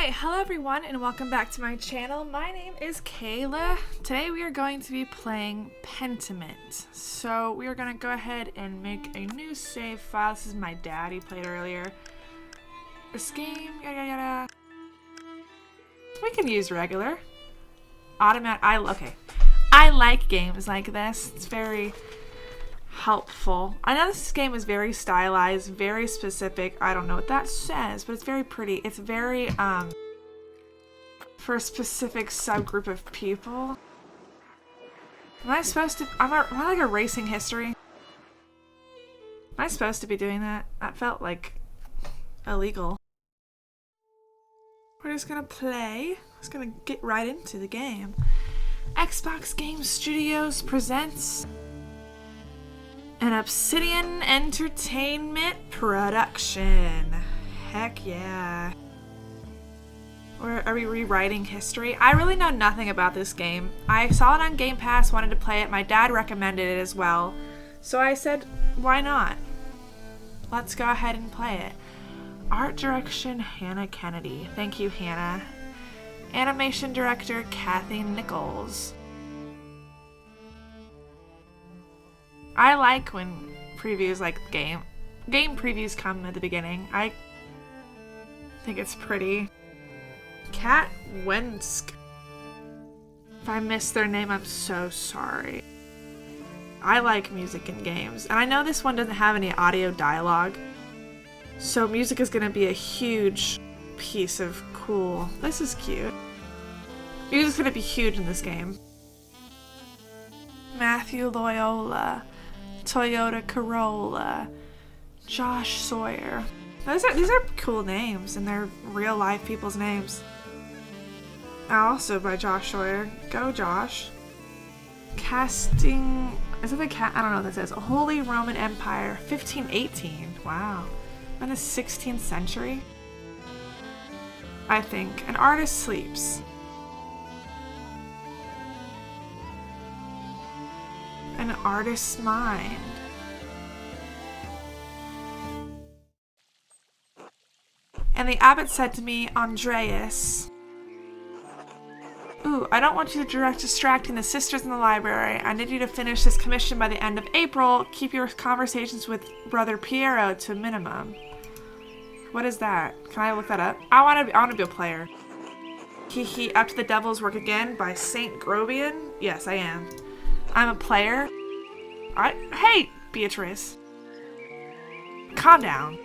Alright, hello everyone and welcome back to my channel. My name is Kayla. Today we are going to be playing Pentiment. So we are going to go ahead and make a new save file. This is my dad, he played earlier. This game, yada yada yada. We can use regular. Automatic, I like games like this. It's very helpful. I know this game is very stylized, very specific. I don't know what that says, but it's very pretty. It's very, for a specific subgroup of people. Am I supposed to, am I like a racing history? Am I supposed to be doing that? That felt like illegal. We're just gonna play. Just gonna get right into the game. Xbox Game Studios presents an Obsidian Entertainment production. Heck yeah. Or are we rewriting history? I really know nothing about this game. I saw it on Game Pass, wanted to play it. My dad recommended it as well. So I said, why not? Let's go ahead and play it. Art direction, Hannah Kennedy. Thank you, Hannah. Animation director, Kathy Nichols. I like when previews like game previews come at the beginning. I think it's pretty. Kat Wensk. If I missed their name, I'm so sorry. I like music in games, and I know this one doesn't have any audio dialogue, so music is gonna be a huge piece of cool. This is cute. Music's gonna be huge in this game. Matthew Loyola. Toyota Corolla, Josh Sawyer. These are cool names, and they're real life people's names. Also by Josh Sawyer. Go Josh. Casting, is it the I don't know what that says. Holy Roman Empire, 1518. Wow. In the 16th century? I think. An artist sleeps. An artist's mind. And the abbot said to me, Andreas, ooh, I don't want you to distracting the sisters in the library. I need you to finish this commission by the end of April. Keep your conversations with Brother Piero to a minimum. What is that? Can I look that up? I want to be a player. Hee up to the devil's work again by Saint Grobian? Yes, I am. I'm a player. Hey, Beatrice. Calm down.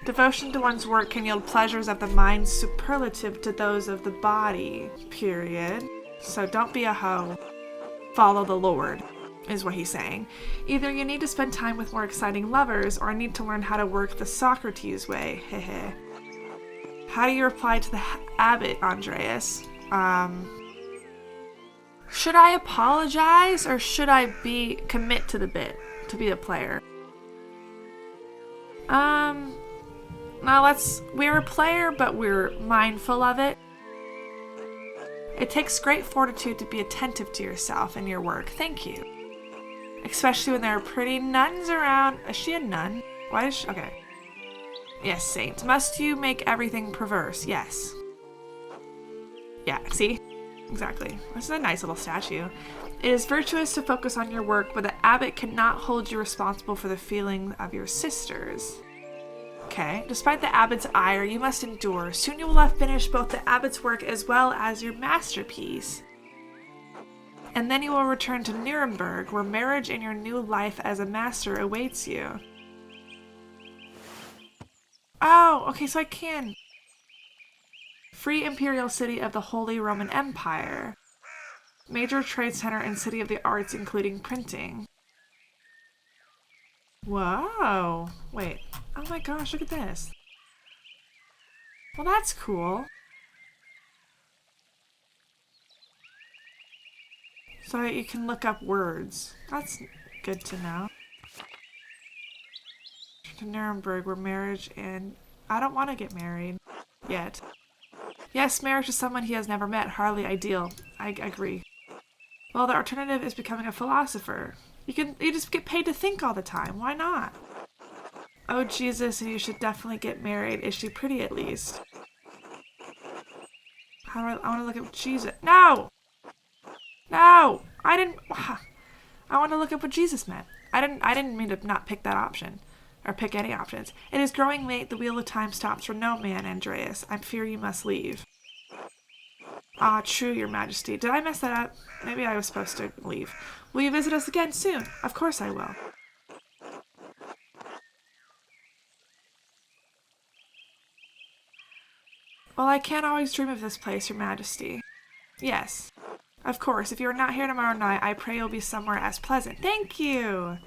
Devotion to one's work can yield pleasures of the mind superlative to those of the body, period. So don't be a hoe. Follow the Lord, is what he's saying. Either you need to spend time with more exciting lovers, or need to learn how to work the Socrates way, hehe. How do you reply to the abbot, Andreas? Should I apologize, or should I commit to the bit, to be a player? Now we're a player, but we're mindful of it. It takes great fortitude to be attentive to yourself and your work. Thank you. Especially when there are pretty nuns around. Is she a nun? Why is she? Okay. Yes, saint. Must you make everything perverse? Yes. Yeah, see? Exactly. This is a nice little statue. It is virtuous to focus on your work, but the abbot cannot hold you responsible for the feelings of your sisters. Okay. Despite the abbot's ire, you must endure. Soon you will have finished both the abbot's work as well as your masterpiece. And then you will return to Nuremberg, where marriage and your new life as a master awaits you. Oh, okay, so I can. Free imperial city of the Holy Roman Empire. Major trade center and city of the arts, including printing. Whoa. Wait. Oh my gosh, look at this. Well, that's cool. So you can look up words. That's good to know. To Nuremberg, where marriage and... I don't want to get married. Yet. Yes, marriage to someone he has never met. Hardly ideal. I agree. Well, the alternative is becoming a philosopher. You just get paid to think all the time. Why not? Oh, Jesus, you should definitely get married. Is she pretty at least? How do I want to look at Jesus. No! No! I didn't... I want to look up what Jesus meant. I didn't mean to not pick that option. Or pick any options. It is growing late. The wheel of time stops for no man, Andreas. I fear you must leave. Ah, true, your majesty. Did I mess that up? Maybe I was supposed to leave. Will you visit us again soon? Of course I will. Well, I can't always dream of this place, your majesty. Yes. Of course, if you are not here tomorrow night, I pray you'll be somewhere as pleasant. Thank you!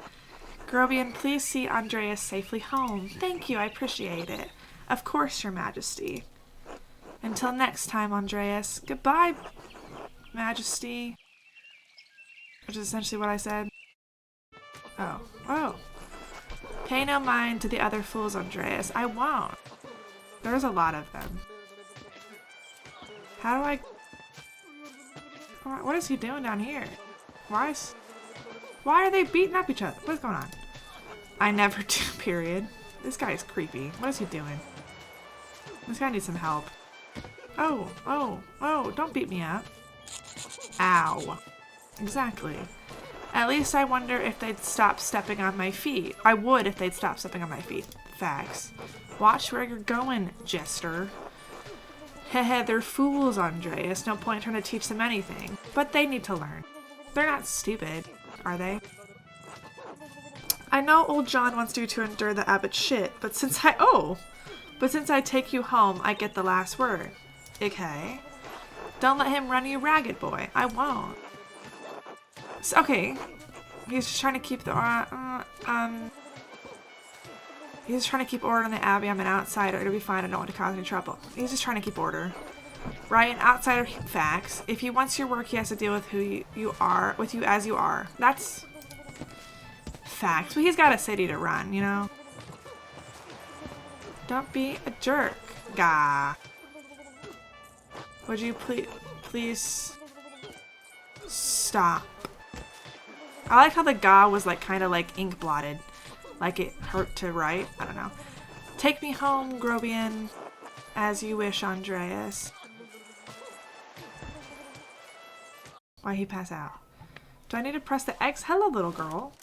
Grobian, please see Andreas safely home. Thank you, I appreciate it. Of course, your majesty. Until next time, Andreas. Goodbye, majesty. Which is essentially what I said. Oh. Oh. Pay no mind to the other fools, Andreas. I won't. There's a lot of them. How do I... What is he doing down here? Why are they beating up each other? What's going on? I never do, period. This guy is creepy. What is he doing? This guy needs some help. Oh, oh, oh, don't beat me up. Ow. Exactly. At least I wonder if they'd stop stepping on my feet. I would if they'd stop stepping on my feet. Facts. Watch where you're going, Jester. Heh, they're fools, Andreas. No point trying to teach them anything. But they need to learn. They're not stupid, are they? I know old John wants you to endure the abbot's shit, but since I take you home, I get the last word. Okay. Don't let him run you ragged, boy. I won't. So, okay. He's just trying to keep the he's just trying to keep order in the abbey. I'm an outsider. It'll be fine. I don't want to cause any trouble. He's just trying to keep order. Right? An outsider facts. If he wants your work, he has to deal with who you are, with you as you are. That's facts. But he's got a city to run, you know? Don't be a jerk. Gah. Would you please stop? I like how the "ga" was like kind of like ink blotted, like it hurt to write. I don't know. Take me home, Grobian, as you wish, Andreas. Why'd he pass out? Do I need to press the X? Hello, little girl.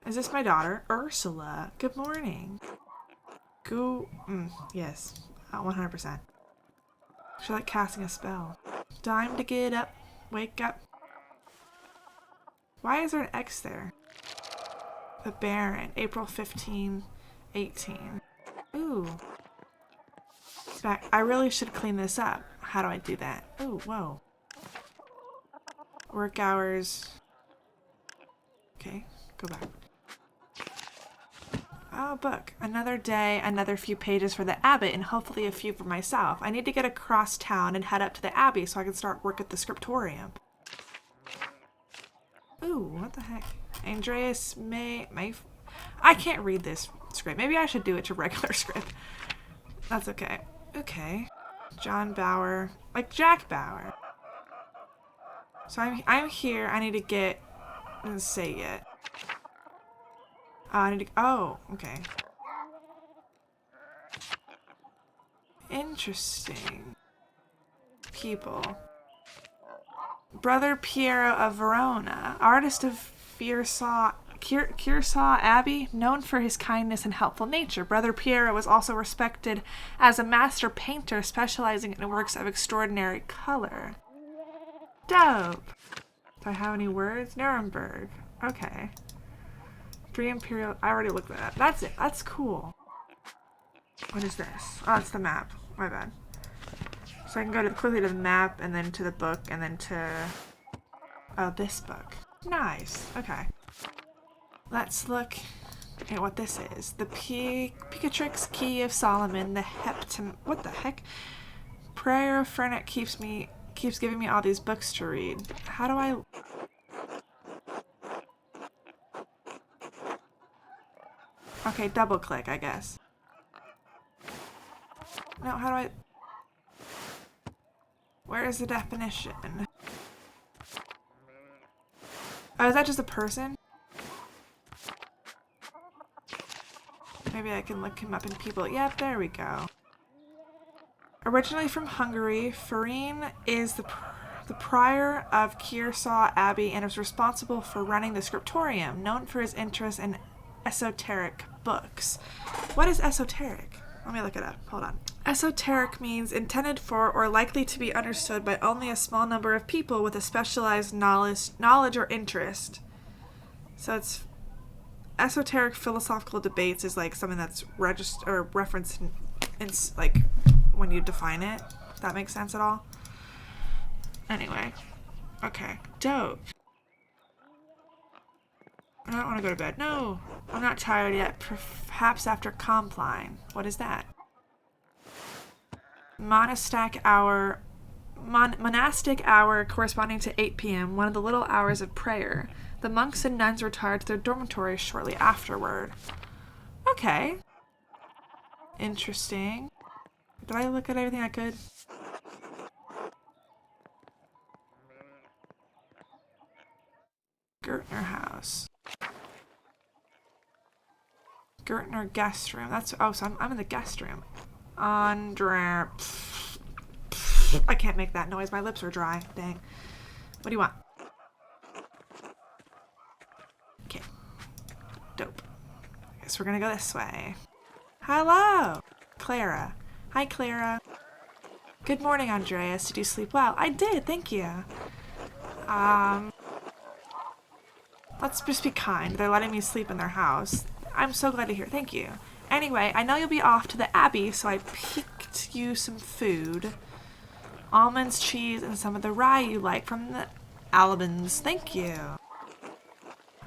Is this my daughter? Ursula. Good morning. Yes. 100%. She's like casting a spell. Time to get up. Wake up. Why is there an X there? The Baron. April 15, 18. Ooh. Back. I really should clean this up. How do I do that? Ooh, whoa. Work hours. Okay, go back. Oh, book. Another day, another few pages for the abbot, and hopefully a few for myself. I need to get across town and head up to the abbey so I can start work at the scriptorium. Ooh, what the heck? Andreas I can't read this script. Maybe I should do it to regular script. That's okay. Okay. John Bauer. Like Jack Bauer. So I'm here. I need to get... I didn't say yet. I need to... Oh, okay. Interesting. People. Brother Piero of Verona, artist of Kearsarge Abbey, known for his kindness and helpful nature. Brother Piero was also respected as a master painter specializing in works of extraordinary color. Dope! Do I have any words? Nuremberg. Okay. 3 Imperial... I already looked at that. That's it. That's cool. What is this? Oh, it's the map. My bad. So I can go quickly to the map, and then to the book, and then to... Oh, this book. Nice. Okay. Let's look at what this is. The Picatrix Key of Solomon, the What the heck? Prayer of Fernet keeps giving me all these books to read. How do I... Okay, double click, I guess. No, how do I... Where is the definition? Oh, is that just a person? Maybe I can look him up in people. Yep, there we go. Originally from Hungary, Farin is the prior of Kearsarge Abbey and is responsible for running the scriptorium, known for his interest in esoteric books. What is esoteric? Let me look it up. Hold on. Esoteric means intended for or likely to be understood by only a small number of people with a specialized knowledge or interest. So it's esoteric philosophical debates is like something that's registered or referenced in like when you define it. If that makes sense at all. Anyway. Okay. Dope. I don't want to go to bed. No. I'm not tired yet. Perhaps after Compline. What is that? Monastic hour corresponding to 8 p.m., one of the little hours of prayer. The monks and nuns retired to their dormitories shortly afterward. Okay. Interesting. Did I look at everything I could? Gertner House. Gertner guest room. That's so I'm in the guest room. Andrea. I can't make that noise. My lips are dry. Dang. What do you want? Okay. Dope. I guess we're gonna go this way. Hello, Clara. Hi, Clara. Good morning, Andreas. Did you sleep well? I did. Thank you. Let's just be kind. They're letting me sleep in their house. I'm so glad to hear. Thank you. Anyway, I know you'll be off to the Abbey, so I picked you some food. Almonds, cheese, and some of the rye you like from the Albans. Thank you.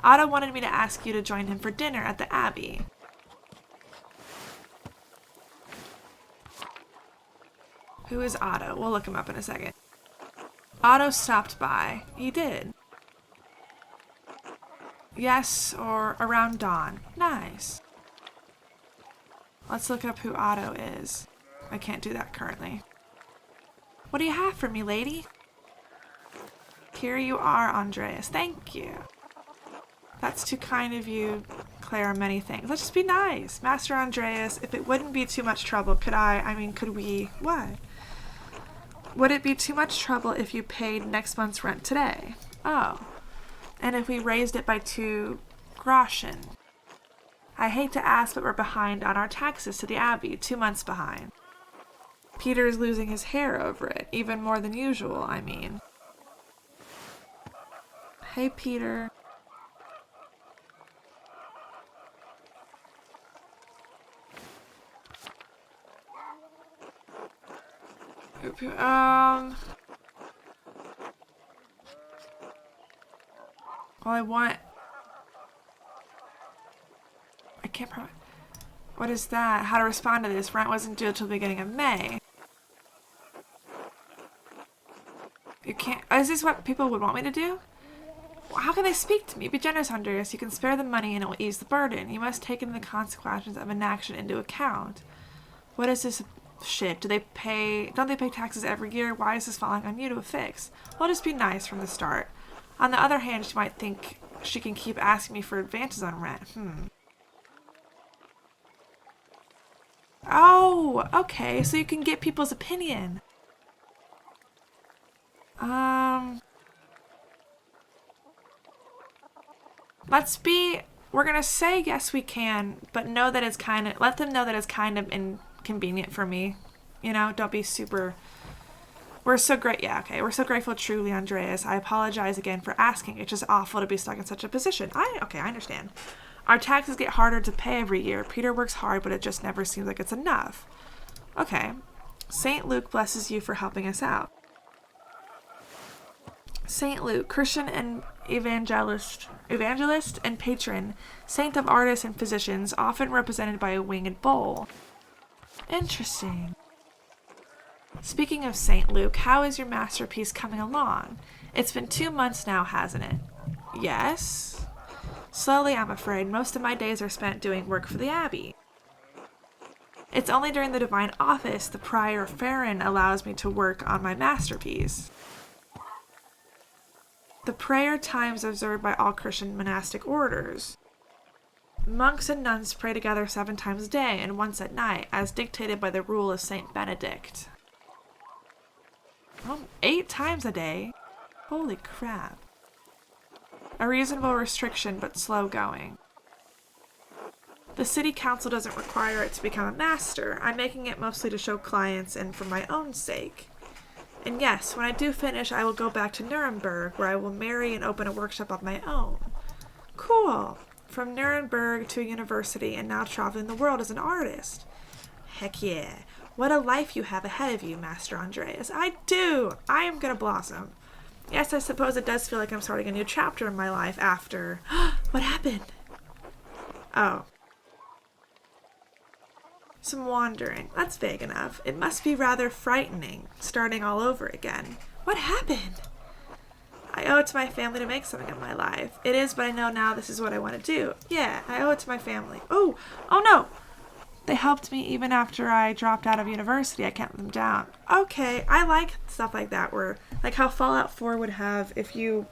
Otto wanted me to ask you to join him for dinner at the Abbey. Who is Otto? We'll look him up in a second. Otto stopped by. He did. Yes, or around dawn. Nice. Let's look up who Otto is. I can't do that currently. What do you have for me, lady? Here you are, Andreas. Thank you. That's too kind of you, Clara. Many things. Let's just be nice. Master Andreas, if it wouldn't be too much trouble, could we... What? Would it be too much trouble if you paid next month's rent today? Oh. And if we raised it by 2 groschen? I hate to ask, but we're behind on our taxes to the Abbey. 2 months behind. Peter is losing his hair over it. Even more than usual, I mean. Hey, Peter. Well, I can't promise. What is that? How to respond to this? Rent wasn't due until the beginning of May. You can't... Is this what people would want me to do? How can they speak to me? Be generous, Andreas. You can spare the money and it will ease the burden. You must take the consequences of inaction into account. What is this shit? Don't they pay taxes every year? Why is this falling on you to fix? Well, just be nice from the start. On the other hand, she might think she can keep asking me for advances on rent. Oh, okay. So you can get people's opinion. We're gonna say yes we can, but know that let them know that it's kind of inconvenient for me. You know, don't be super... We're so We're so grateful, truly, Andreas. I apologize again for asking. It's just awful to be stuck in such a position. I understand. Our taxes get harder to pay every year. Peter works hard, but it just never seems like it's enough. Okay. Saint Luke blesses you for helping us out. Saint Luke, Christian and evangelist and patron, saint of artists and physicians, often represented by a winged bull. Interesting. Speaking of St. Luke, how is your masterpiece coming along? It's been 2 months now, hasn't it? Yes. Slowly, I'm afraid. Most of my days are spent doing work for the Abbey. It's only during the divine office the prior Farron allows me to work on my masterpiece. The prayer times observed by all Christian monastic orders. Monks and nuns pray together 7 times a day and once at night, as dictated by the rule of Saint Benedict. Oh, 8 times a day? Holy crap. A reasonable restriction, but slow going. The city council doesn't require it to become a master. I'm making it mostly to show clients and for my own sake. And yes, when I do finish, I will go back to Nuremberg, where I will marry and open a workshop of my own. Cool. From Nuremberg to a university and now traveling the world as an artist. Heck yeah. What a life you have ahead of you, Master Andreas. I do. I am going to blossom. Yes, I suppose it does feel like I'm starting a new chapter in my life after... What happened? Oh. Some wandering. That's vague enough. It must be rather frightening, starting all over again. What happened? I owe it to my family to make something of my life. It is, but I know now this is what I want to do. Yeah, I owe it to my family. Oh no! They helped me even after I dropped out of university. I kept them down. Okay, I like stuff like that, where, like how Fallout 4 would have, if you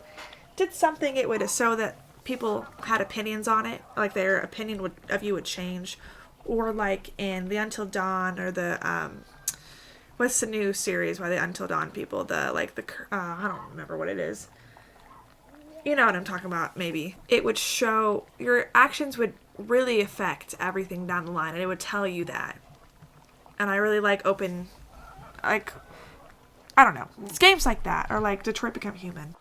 did something, it would show that people had opinions on it, like their opinion of you would change. Or like in the Until Dawn, or the, what's the new series by the Until Dawn people? I don't remember what it is. You know what I'm talking about, maybe. It would show, your actions would really affect everything down the line, and it would tell you that. And I really like I don't know. It's games like that, or like Detroit Become Human.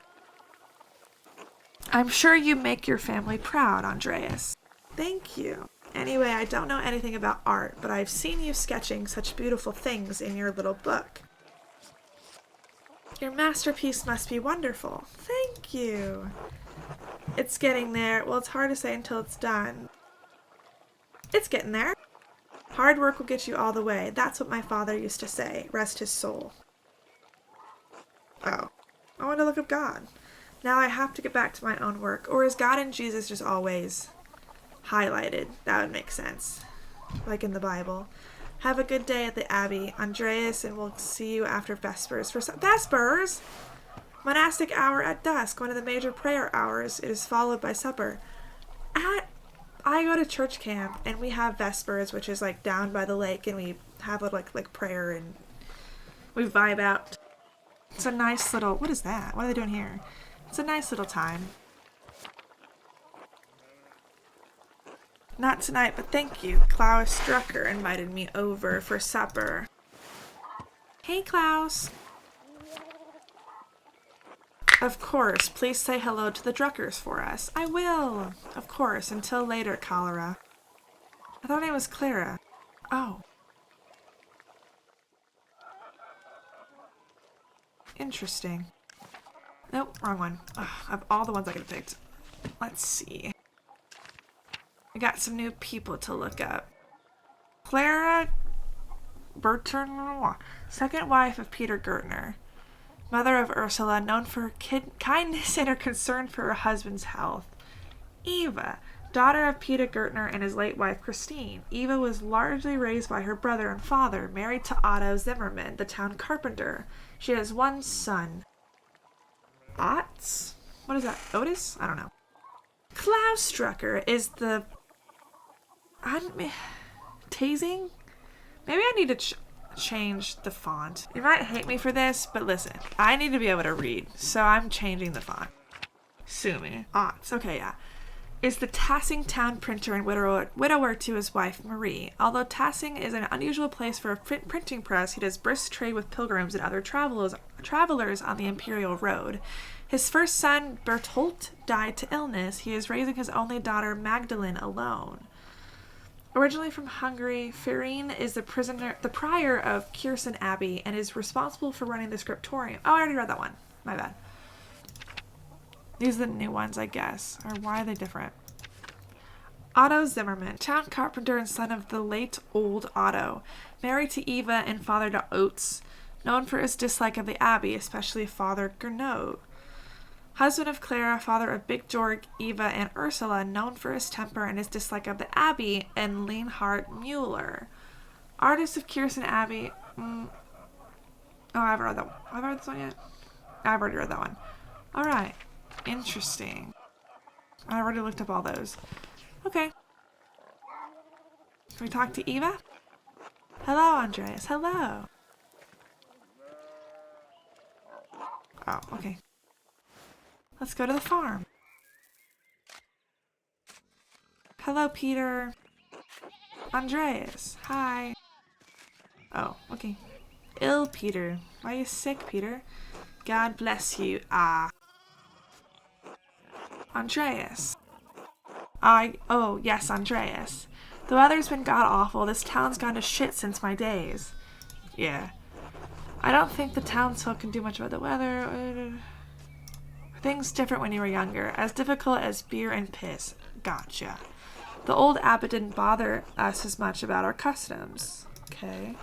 I'm sure you make your family proud, Andreas. Thank you. Anyway, I don't know anything about art, but I've seen you sketching such beautiful things in your little book. Your masterpiece must be wonderful. Thank you. It's getting there. Well, it's hard to say until it's done. It's getting there. Hard work will get you all the way. That's what my father used to say. Rest his soul. Oh. I want to look up God. Now I have to get back to my own work. Or is God and Jesus just always highlighted? That would make sense. Like in the Bible. Have a good day at the Abbey, Andreas, and we'll see you after Vespers. Vespers? Monastic hour at dusk, one of the major prayer hours. It is followed by supper. I go to church camp, and we have Vespers, which is like down by the lake, and we have a like prayer, and we vibe out. It's a nice little... What is that? What are they doing here? It's a nice little time. Not tonight, but thank you. Klaus Drucker invited me over for supper. Hey, Klaus. Of course. Please say hello to the Druckers for us. I will. Of course. Until later, Cholera. I thought her name was Clara. Oh. Interesting. Nope, wrong one. Ugh, of all the ones I could have picked. Let's see. I got some new people to look up. Clara Bertrand, second wife of Peter Gertner. Mother of Ursula, known for her kindness and her concern for her husband's health. Eva, daughter of Peter Gertner and his late wife Christine. Eva was largely raised by her brother and father, married to Otto Zimmermann, the town carpenter. She has one son. Otts? What is that? Otis? I don't know. Klaus Drucker is the... Tasing? Maybe I need to change the font. You might hate me for this, but listen. I need to be able to read, so I'm changing the font. Sue me. Otts. Okay, yeah. Is the Tassing town printer and widower to his wife, Marie. Although Tassing is an unusual place for a printing press, he does brisk trade with pilgrims and other travelers on the Imperial Road. His first son, Berthold, died to illness. He is raising his only daughter, Magdalene, alone. Originally from Hungary, Ferin is the prior of Kierson Abbey and is responsible for running the scriptorium. Oh, I already read that one. My bad. These are the new ones, I guess. Or why are they different? Otto Zimmermann, town carpenter and son of the late old Otto, married to Eva and father to Oates, known for his dislike of the Abbey, especially Father Gernot. Husband of Clara, father of Big Georg, Eva, and Ursula, known for his temper and his dislike of the Abbey, and Leonhard Müller. Artist of Kierson Abbey. Oh, I haven't read that one. Have I read this one yet? I've already read that one. Alright. Interesting. I already looked up all those. Okay. Can we talk to Eva? Hello, Andreas. Hello. Oh, okay. Let's go to the farm. Hello, Peter. Andreas. Hi. Oh, okay. Ill, Peter. Why are you sick, Peter? God bless you. Andreas. Oh, yes, Andreas. The weather's been god-awful. This town's gone to shit since my days. Yeah. I don't think the townsfolk can do much about the weather. Things different when you were younger. As difficult as beer and piss. Gotcha. The old abbot didn't bother us as much about our customs. Okay.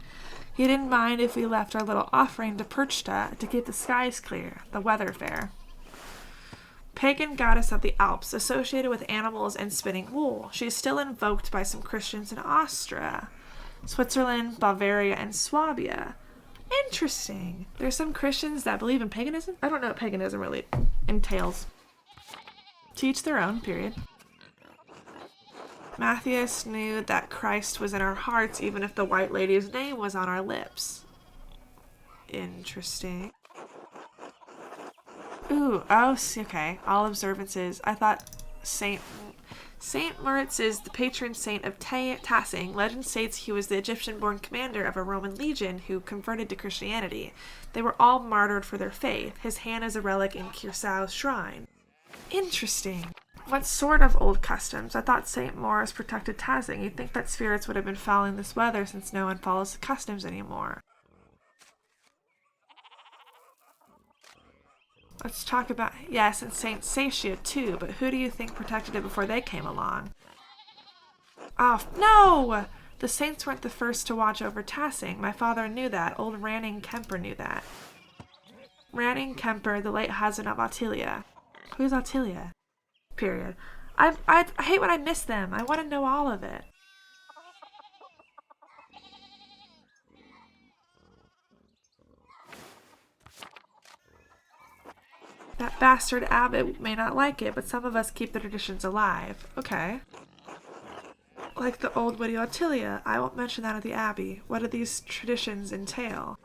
He didn't mind if we left our little offering to Perchta to keep the skies clear. The weather fair. Pagan goddess of the Alps, associated with animals and spinning wool. She is still invoked by some Christians in Austria, Switzerland, Bavaria, and Swabia. Interesting. There's some Christians that believe in paganism? I don't know what paganism really entails. To each their own, period. Matthias knew that Christ was in our hearts even if the White Lady's name was on our lips. Interesting. Ooh, oh, okay. All observances. I thought Saint Moritz is the patron saint of Tassing. Legend states he was the Egyptian-born commander of a Roman legion who converted to Christianity. They were all martyred for their faith. His hand is a relic in Kirsau's shrine. Interesting. What sort of old customs? I thought St. Maurice protected Tassing. You'd think that spirits would have been fouling this weather since no one follows the customs anymore. Let's talk about... Yes, and St. Satia too, but who do you think protected it before they came along? Oh, no! The saints weren't the first to watch over Tassing. My father knew that. Old Ranning Kemper knew that. Ranning Kemper, the late husband of Ottilia. Who's Ottilia? Period. I hate when I miss them. I want to know all of it. That bastard abbot may not like it, but some of us keep the traditions alive. Okay. Like the old widow Ottilia. I won't mention that at the abbey. What do these traditions entail?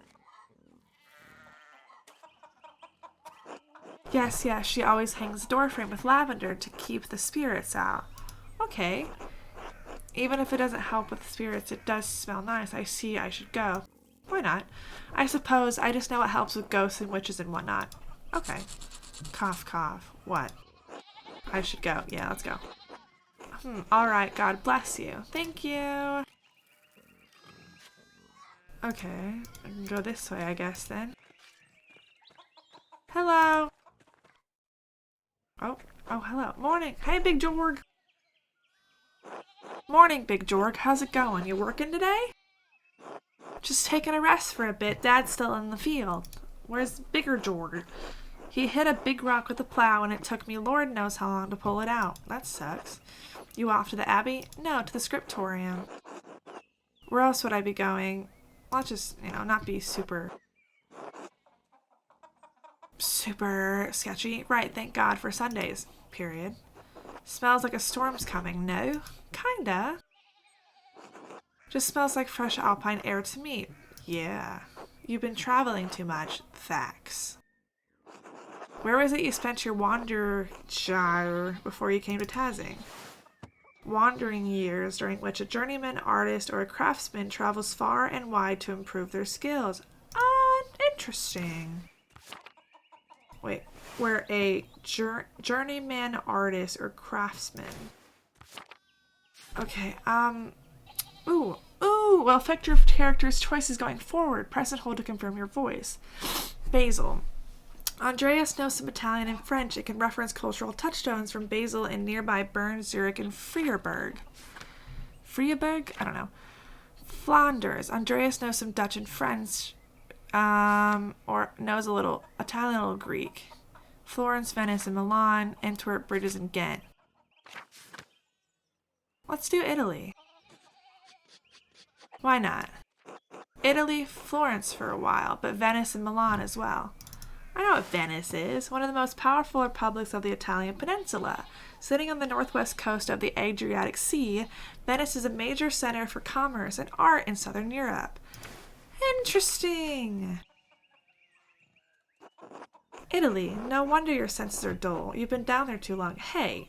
Yes, she always hangs the doorframe with lavender to keep the spirits out. Okay. Even if it doesn't help with the spirits, it does smell nice. I see I should go. Why not? I suppose I just know it helps with ghosts and witches and whatnot. Okay. Cough, cough. What? I should go. Yeah, let's go. Alright, God bless you. Thank you. Okay. I can go this way, I guess, then. Hello. Oh, hello. Morning. Hey, Big Jorg. Morning, Big Jorg. How's it going? You working today? Just taking a rest for a bit. Dad's still in the field. Where's Bigger Jorg? He hit a big rock with a plow and it took me Lord knows how long to pull it out. That sucks. You off to the Abbey? No, to the Scriptorium. Where else would I be going? Well, just, not be super sketchy. Right, thank God for Sundays. Period. Smells like a storm's coming. No? Kinda. Just smells like fresh alpine air to me. Yeah. You've been traveling too much. Facts. Where was it you spent your wander before you came to Tassing? Wandering years during which a journeyman, artist, or a craftsman travels far and wide to improve their skills. Interesting. Wait, where a journeyman, artist, or craftsman. Okay, Ooh, will affect your character's choices going forward. Press and hold to confirm your voice. Basil. Andreas knows some Italian and French. It can reference cultural touchstones from Basel and nearby Bern, Zurich, and Freiburg. Freiburg? I don't know. Flanders. Andreas knows some Dutch and French. Or knows a little Italian, a little Greek. Florence, Venice, and Milan. Antwerp, Bruges, and Ghent. Let's do Italy. Why not? Italy, Florence for a while, but Venice and Milan as well. I know what Venice is, one of the most powerful republics of the Italian peninsula. Sitting on the northwest coast of the Adriatic Sea, Venice is a major center for commerce and art in southern Europe. Interesting. Italy. No wonder your senses are dull. You've been down there too long. Hey.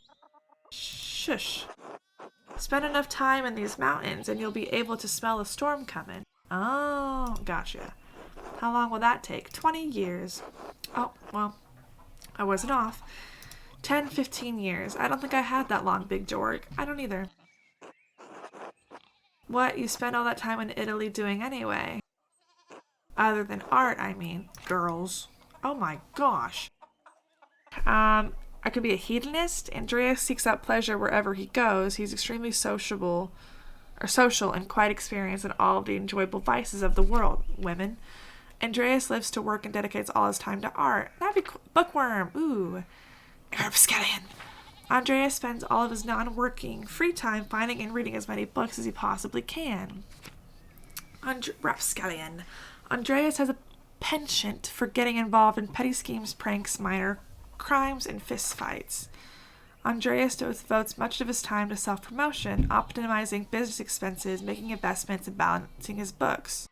Shush. Spend enough time in these mountains and you'll be able to smell a storm coming. Oh, gotcha. How long will that take? 20 years. Oh, well, I wasn't off. 10, 15 years. I don't think I had that long, Big George. I don't either. What you spend all that time in Italy doing anyway? Other than art, I mean. Girls. Oh my gosh. I could be a hedonist. Andreas seeks out pleasure wherever he goes. He's extremely social and quite experienced in all of the enjoyable vices of the world. Women. Andreas lives to work and dedicates all his time to art. That'd be cool. Bookworm. Ooh. Rapscallion. Andreas spends all of his non-working free time finding and reading as many books as he possibly can. Rapscallion. Andreas has a penchant for getting involved in petty schemes, pranks, minor crimes, and fistfights. Andreas devotes much of his time to self-promotion, optimizing business expenses, making investments, and balancing his books.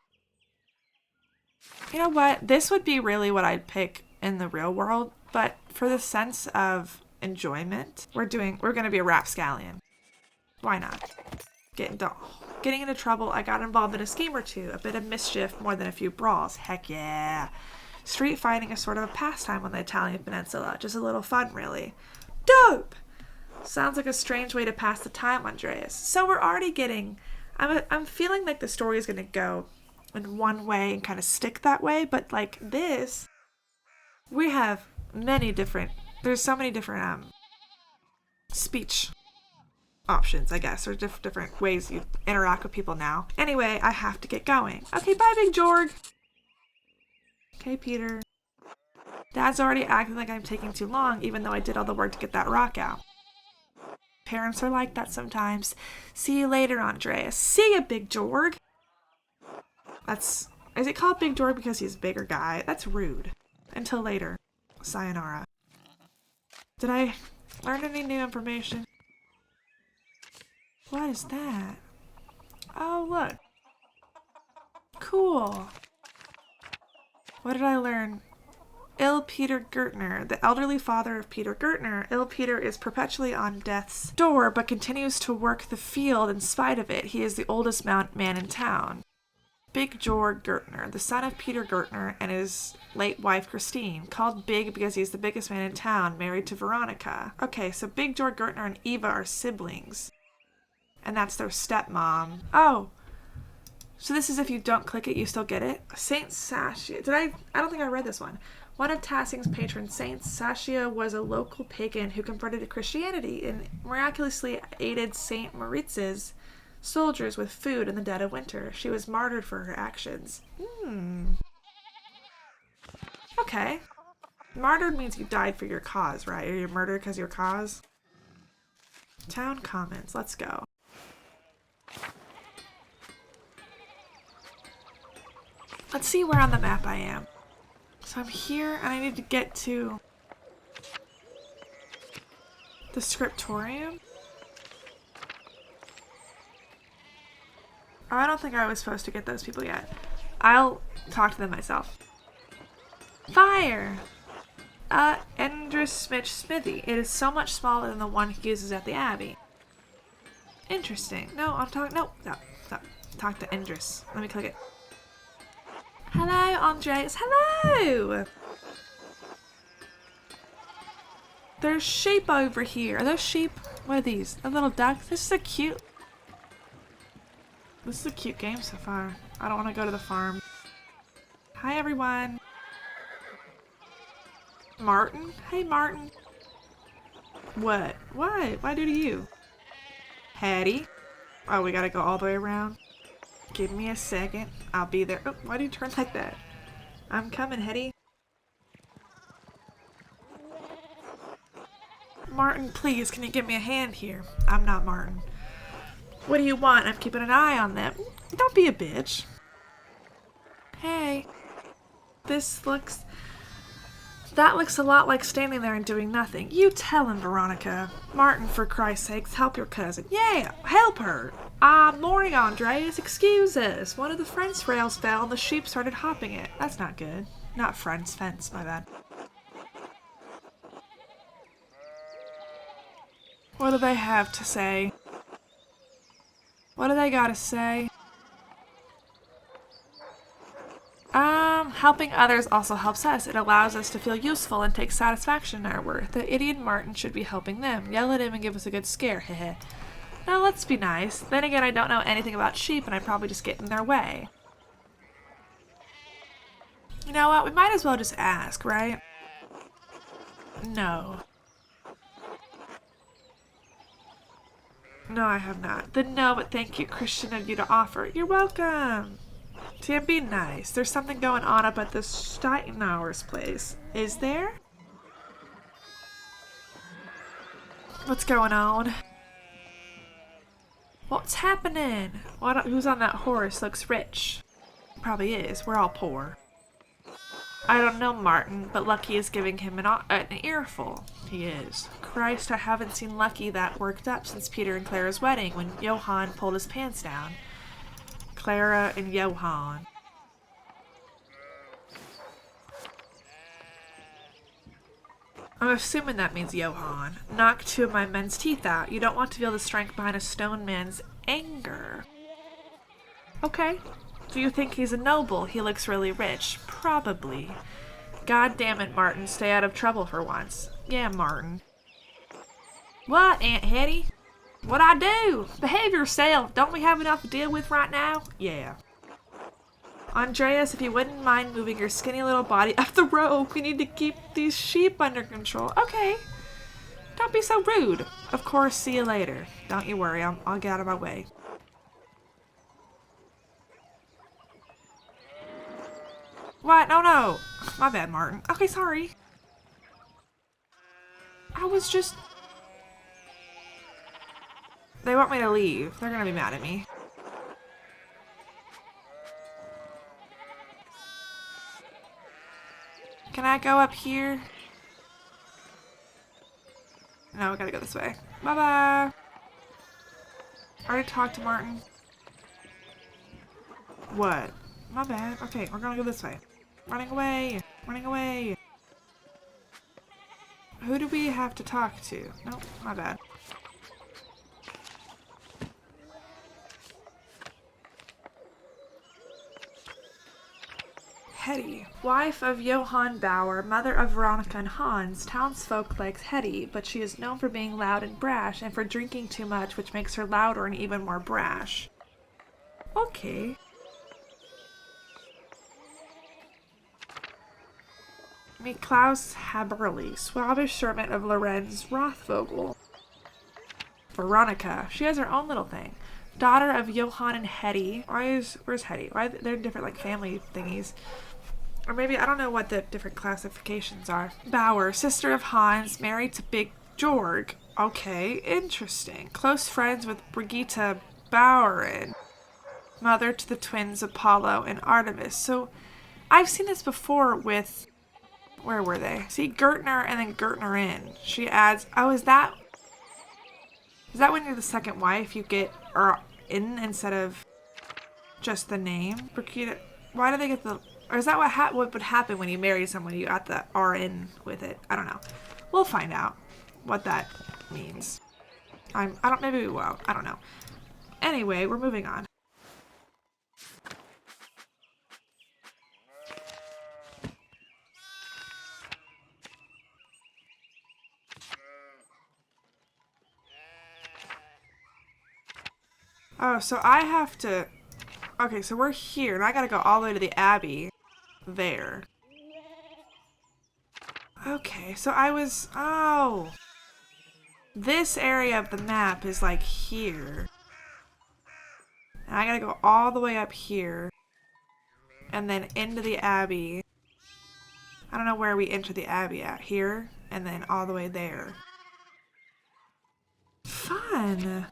You know what? This would be really what I'd pick in the real world, but for the sense of enjoyment, we're going to be a rapscallion. Why not? Getting into trouble, I got involved in a scheme or two, a bit of mischief more than a few brawls. Heck yeah. Street fighting is sort of a pastime on the Italian peninsula. Just a little fun, really. Dope! Sounds like a strange way to pass the time, Andreas. So we're already getting... I'm feeling like the story is going to go in one way and kind of stick that way, but like this, we have many different... There's so many different speech options, I guess, or different ways you interact with people now. Anyway, I have to get going. Okay, bye, Big George. Okay, Peter. Dad's already acting like I'm taking too long, even though I did all the work to get that rock out. Parents are like that sometimes. See you later, Andreas. See ya, Big George. Is it called Big George because he's a bigger guy? That's rude. Until later. Sayonara. Did I learn any new information? What is that? Oh, look. Cool. What did I learn? Ill Peter Gertner, the elderly father of Peter Gertner. Ill Peter is perpetually on death's door, but continues to work the field in spite of it. He is the oldest man in town. Big George Gertner, the son of Peter Gertner and his late wife Christine, called Big because he's the biggest man in town, married to Veronica. Okay, so Big George Gertner and Eva are siblings. And that's their stepmom. Oh! So this is if you don't click it, you still get it? Saint Saskia. I don't think I read this one. One of Tassing's patrons, Saint Saskia, was a local pagan who converted to Christianity and miraculously aided Saint Moritz's soldiers with food in the dead of winter. She was martyred for her actions. Okay. Martyred means you died for your cause, right? Or you're murdered because of your cause? Town comments. Let's go. Let's see where on the map I am. So I'm here, and I need to get to the scriptorium. Oh, I don't think I was supposed to get those people yet. I'll talk to them myself. Fire! Andreas smithy. It is so much smaller than the one he uses at the Abbey. Interesting. No, I'm talking... No. Talk to Andreas. Let me click it. Hello, Andreas. Hello! There's sheep over here. Are those sheep? What are these? A little duck? This is a cute game so far. I don't want to go to the farm. Hi, everyone. Martin? Hey, Martin. What? What? What do to you? Hattie? Oh, we gotta go all the way around? Give me a second. I'll be there. Oh, why do you turn like that? I'm coming, Hetty. Martin, please, can you give me a hand here? I'm not Martin. What do you want? I'm keeping an eye on them. Don't be a bitch. Hey. That looks a lot like standing there and doing nothing. You tell him, Veronica. Martin, for Christ's sakes, help your cousin. Yeah, help her. Morning, Andreas. Excuse us. One of the fence rails fell and the sheep started hopping it. That's not good. Not fence, my bad. What do they have to say? What do they gotta say? Helping others also helps us. It allows us to feel useful and take satisfaction in our work. The idiot Martin should be helping them. Yell at him and give us a good scare, heh. Now let's be nice. Then again, I don't know anything about sheep and I probably just get in their way. You know what? We might as well just ask, right? No. No, I have not. Then no, but thank you, Christian, of you to offer. You're welcome. See, I'm being nice. There's something going on up at the Steitenauer's place. Is there? What's going on? What's happening? Who's on that horse? Looks rich. Probably is. We're all poor. I don't know Martin, but Lucky is giving him an earful. He is. Christ, I haven't seen Lucky that worked up since Peter and Clara's wedding when Johann pulled his pants down. Clara and Johann. I'm assuming that means Johann. Knock two of my men's teeth out. You don't want to feel the strength behind a stone man's anger. Okay. Do you think he's a noble? He looks really rich. Probably. God damn it, Martin. Stay out of trouble for once. Yeah, Martin. What, Aunt Hetty? What'd I do? Behave yourself. Don't we have enough to deal with right now? Yeah. Andreas, if you wouldn't mind moving your skinny little body up the road, we need to keep these sheep under control. Okay. Don't be so rude. Of course, see you later. Don't you worry, I'll get out of my way. What? Oh no. My bad, Martin. Okay, sorry. I was just... They want me to leave. They're gonna be mad at me. Can I go up here? No, we gotta go this way. Bye-bye. I already talked to Martin. What? My bad. Okay, we're gonna go this way. Running away! Running away! Who do we have to talk to? Nope, my bad. Hetty, wife of Johann Bauer, mother of Veronica and Hans. Townsfolk likes Hetty, but she is known for being loud and brash, and for drinking too much, which makes her louder and even more brash. Okay. Meet Klaus Haberli, Swabish servant of Lorenz Rothvogel. Veronica, she has her own little thing. Daughter of Johann and Hetty. Where's Hetty? Why they're different like family thingies. Or maybe, I don't know what the different classifications are. Bauer, sister of Hans, married to Big Georg. Okay, interesting. Close friends with Brigitte Bauerin, mother to the twins Apollo and Artemis. So, I've seen this before with... Where were they? See, Gertner and then Gertnerin. She adds... Oh, is that when you're the second wife, you get in instead of just the name? Brigitte... Why do they get the... Or is that what would happen when you marry someone? You got the RN with it. I don't know. We'll find out what that means. Maybe we won't. I don't know. Anyway, we're moving on. Oh, so I have to... Okay, so we're here, and I gotta go all the way to the Abbey. There. Okay, so I was... Oh! This area of the map is like here. And I gotta go all the way up here. And then into the Abbey. I don't know where we enter the Abbey at. Here, and then all the way there. Fun!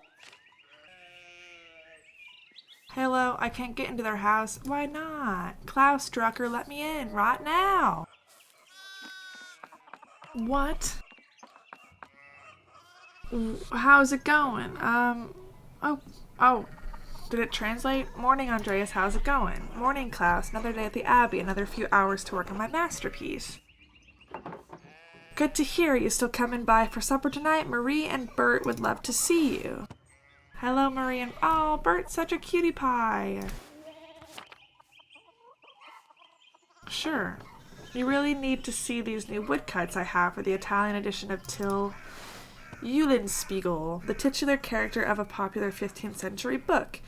Hello, I can't get into their house. Why not? Klaus Drucker, let me in right now. What? How's it going? Oh, did it translate? Morning, Andreas, how's it going? Morning, Klaus. Another day at the Abbey, another few hours to work on my masterpiece. Good to hear you still coming by for supper tonight. Marie and Bert would love to see you. Hello, Marie and... Oh, Bert's such a cutie pie. Sure. You really need to see these new woodcuts I have for the Italian edition of Till Eulenspiegel, the titular character of a popular 15th century book.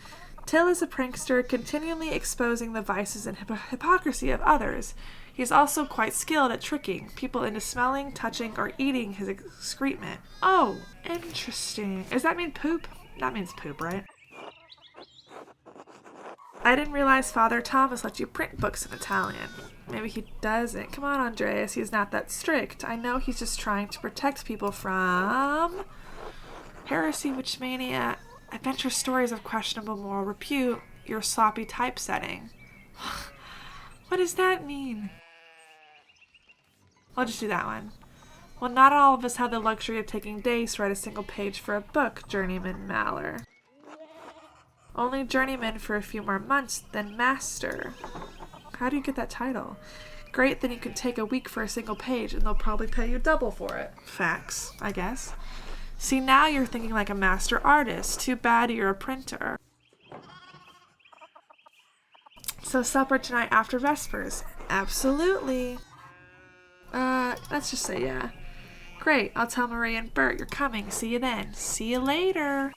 Till is a prankster, continually exposing the vices and hypocrisy of others. He is also quite skilled at tricking people into smelling, touching, or eating his excrement. Oh, interesting. Does that mean poop? That means poop, right? I didn't realize Father Thomas let you print books in Italian. Maybe he doesn't. Come on, Andreas. He's not that strict. I know he's just trying to protect people from heresy, witchmania, adventure stories of questionable moral repute, your sloppy typesetting. What does that mean? I'll just do that one. Well, not all of us have the luxury of taking days to write a single page for a book, Journeyman Maler. Only journeyman for a few more months, then master. How do you get that title? Great, then you can take a week for a single page, and they'll probably pay you double for it. Facts, I guess. See, now you're thinking like a master artist. Too bad you're a printer. So supper tonight after Vespers? Absolutely. Let's just say yeah. Great, I'll tell Marie and Bert you're coming. See you then. See you later.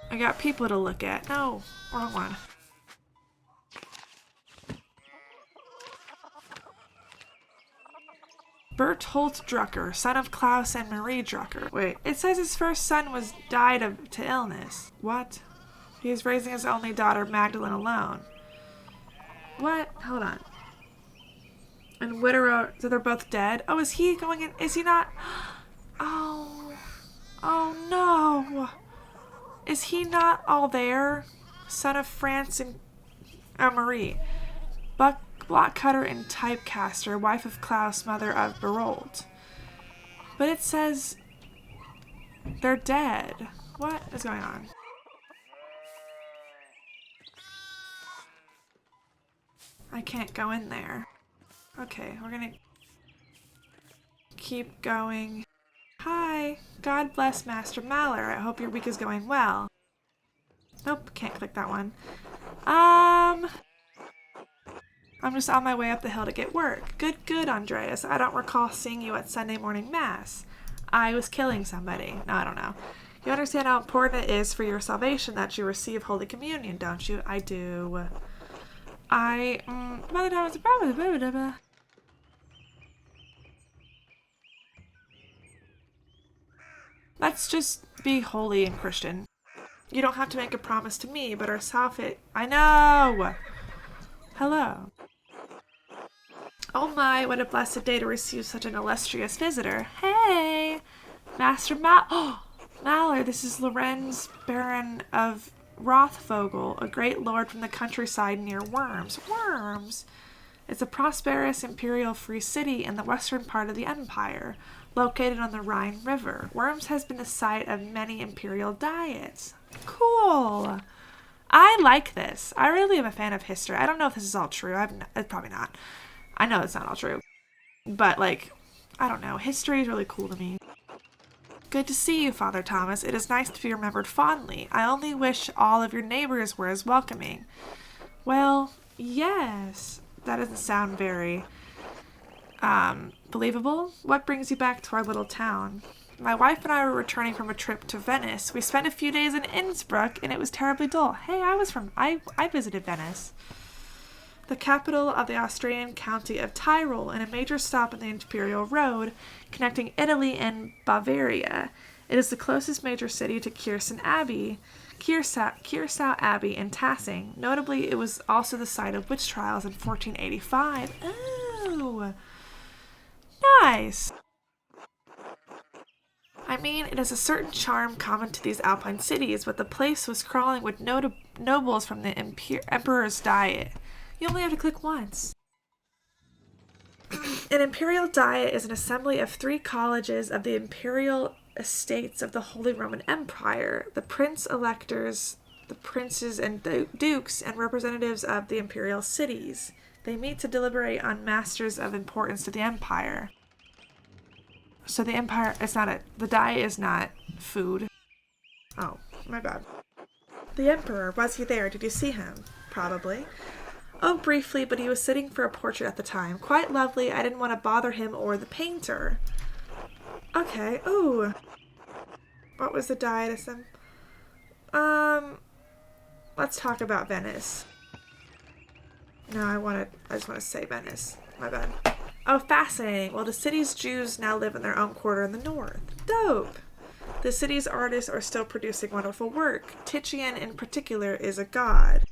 I got people to look at. No, wrong one. Berthold Drucker, son of Klaus and Marie Drucker. Wait, it says his first son died to illness. What? He was raising his only daughter, Magdalene, alone. What? Hold on. And widower, so they're both dead? Oh, is he going in? Is he not? Oh no. Is he not all there? Son of France and Marie. Block cutter and typecaster, wife of Klaus, mother of Berold. But it says they're dead. What is going on? I can't go in there. Okay, we're gonna keep going. Hi, God bless Master Maler. I hope your week is going well. Nope, can't click that one. I'm just on my way up the hill to get work. Good, Andreas. I don't recall seeing you at Sunday morning mass. I was killing somebody. No, I don't know. You understand how important it is for your salvation that you receive Holy Communion, don't you? I do. Let's just be holy and Christian. You don't have to make a promise to me, but ourselves it... I know! Hello. Oh my, what a blessed day to receive such an illustrious visitor. Hey! Master Maler, this is Lorenz, Baron of Rothvogel, a great lord from the countryside near Worms. Worms? It's a prosperous imperial free city in the western part of the empire, located on the Rhine River. Worms has been the site of many imperial diets. Cool! I like this. I really am a fan of history. I don't know if this is all true. It's probably not. I know it's not all true. But, I don't know. History is really cool to me. Good to see you, Father Thomas. It is nice to be remembered fondly. I only wish all of your neighbors were as welcoming. Well, yes. That doesn't sound very, believable. What brings you back to our little town? My wife and I were returning from a trip to Venice. We spent a few days in Innsbruck, and it was terribly dull. Hey, I visited Venice. The capital of the Austrian county of Tyrol, and a major stop on the Imperial Road, connecting Italy and Bavaria. It is the closest major city to Kiersau Abbey in Tassing. Notably, it was also the site of witch trials in 1485. Oh, nice. I mean, it has a certain charm common to these alpine cities, but the place was crawling with nobles from the emperor's diet. You only have to click once. An imperial diet is an assembly of 3 colleges of the imperial estates of the Holy Roman Empire, the prince-electors, the princes and dukes, and representatives of the imperial cities. They meet to deliberate on matters of importance to the empire. So the empire, the die is not food. Oh, my bad. The emperor, was he there? Did you see him? Probably. Oh, briefly, but he was sitting for a portrait at the time. Quite lovely. I didn't want to bother him or the painter. Okay. Ooh. What was the dietism? Let's talk about Venice. No, I just want to say Venice. My bad. Oh, fascinating. Well, the city's Jews now live in their own quarter in the north. Dope. The city's artists are still producing wonderful work. Titian, in particular, is a god.